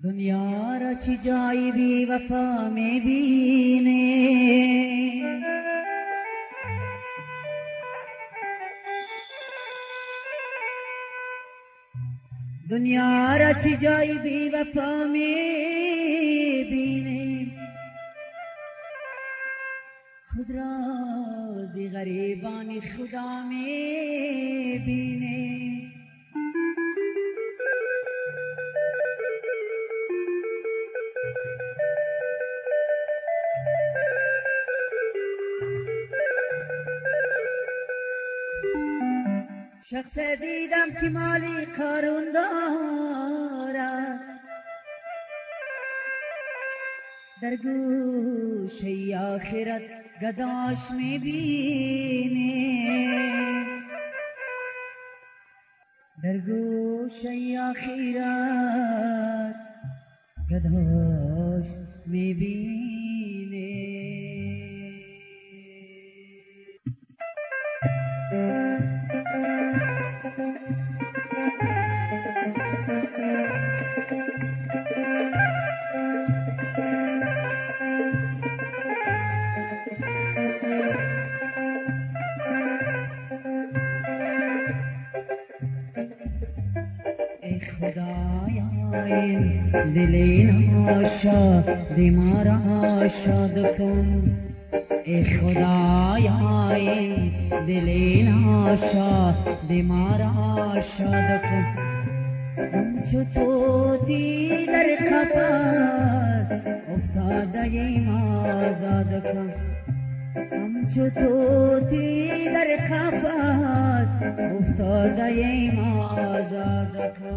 دنیا را چی جایی بی وفا میبینه، دنیا را چی جایی بی وفا میبینه، خود را زی غریبان خدا میبینه. شخص دیدم که مالی قارون دارد، در گوشه آخرت گداش میبینه، در گوشه آخرت گداش میبینه. خدایا دل ناشاد ما را شاد کن، ای خدایا دل ناشاد ما را شاد کن. همچو طوطی در قفس افتاده ایم آزاد کن، همچو طوطی در قفس افتاده ایم آزاد کن.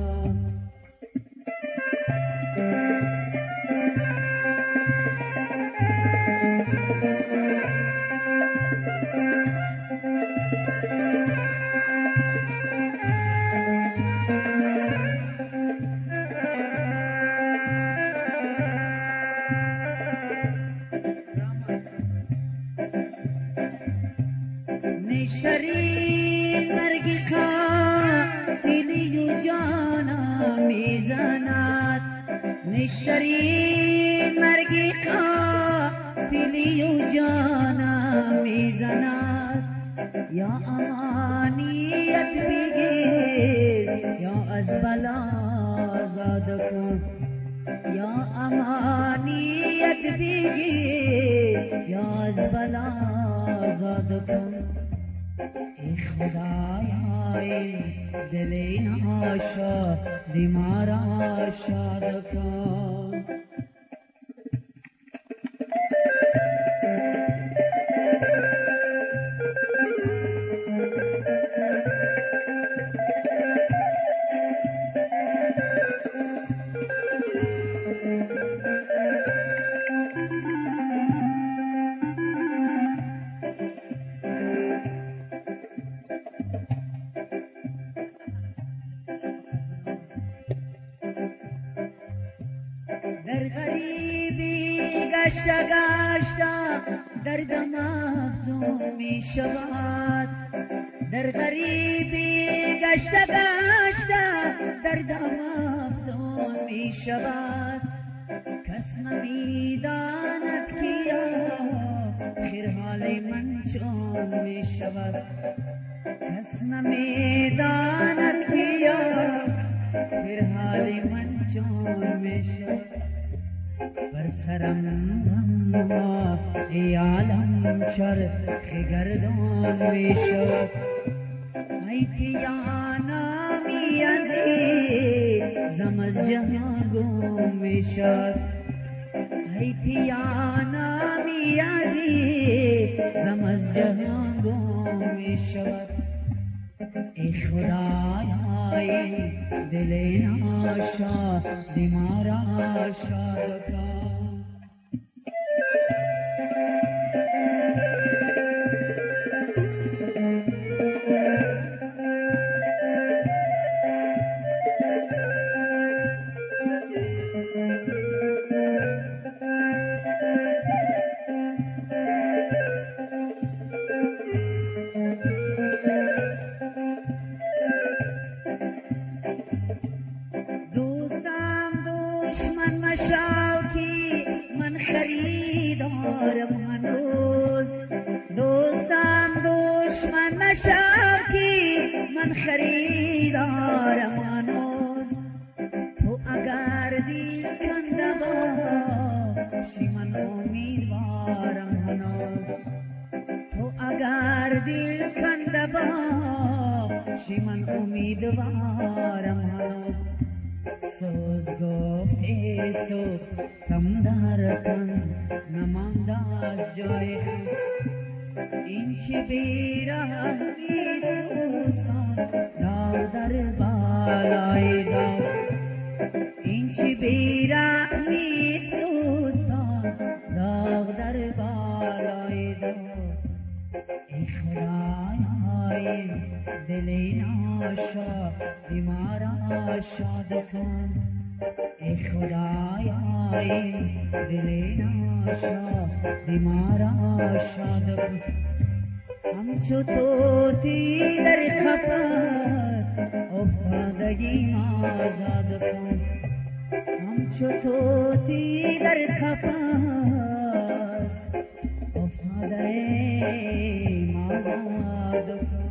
نیشترین مرگی قاتلی و جانا میزند، نیشترین مرگی قاتلی و جانا میزند. یا امانیت بگیر یا از بلا آزاد کن، یا امانیت بگیر یا از بلا آزاد کن. ای خدای دل ناشاد ما را شاد کن. در غریبی گشته گشته دردم افزون می شود، در غریبی گشته گشته دردم افزون می شود. کس نمی داند که آخر حال من چون می شود، کس نمی داند که آخر حال من چون می شود. بر سرم غم ای عالم چرخ گردون می شود، ای پیانامی عزیزم از جهان گم می شود، ای پیانامی عزیزم از جهان گم می شود. ای خدای دل ناشاد ما را شاد کن. شوکی من خریدارم هنوز، تو اگر دل کنده باشی من امیدوارم هنوز، تو اگر دل کنده باشی من امیدوارم هنوز. سوز گفته سوختم در تن نمانده از جای خود، این چه بیرحمیست دوستان داغ در بالای داغ، این چه بیرحمیست دوستان داغ در بالای داغ. ای خدای دل ناشاد ما را شاد کن، ای خدای دل ناشاد ما را شاد کن. همچو طوطی در قفس افتادگی آزاد کن، همچو طوطی در قفس افتاده آزاد کن.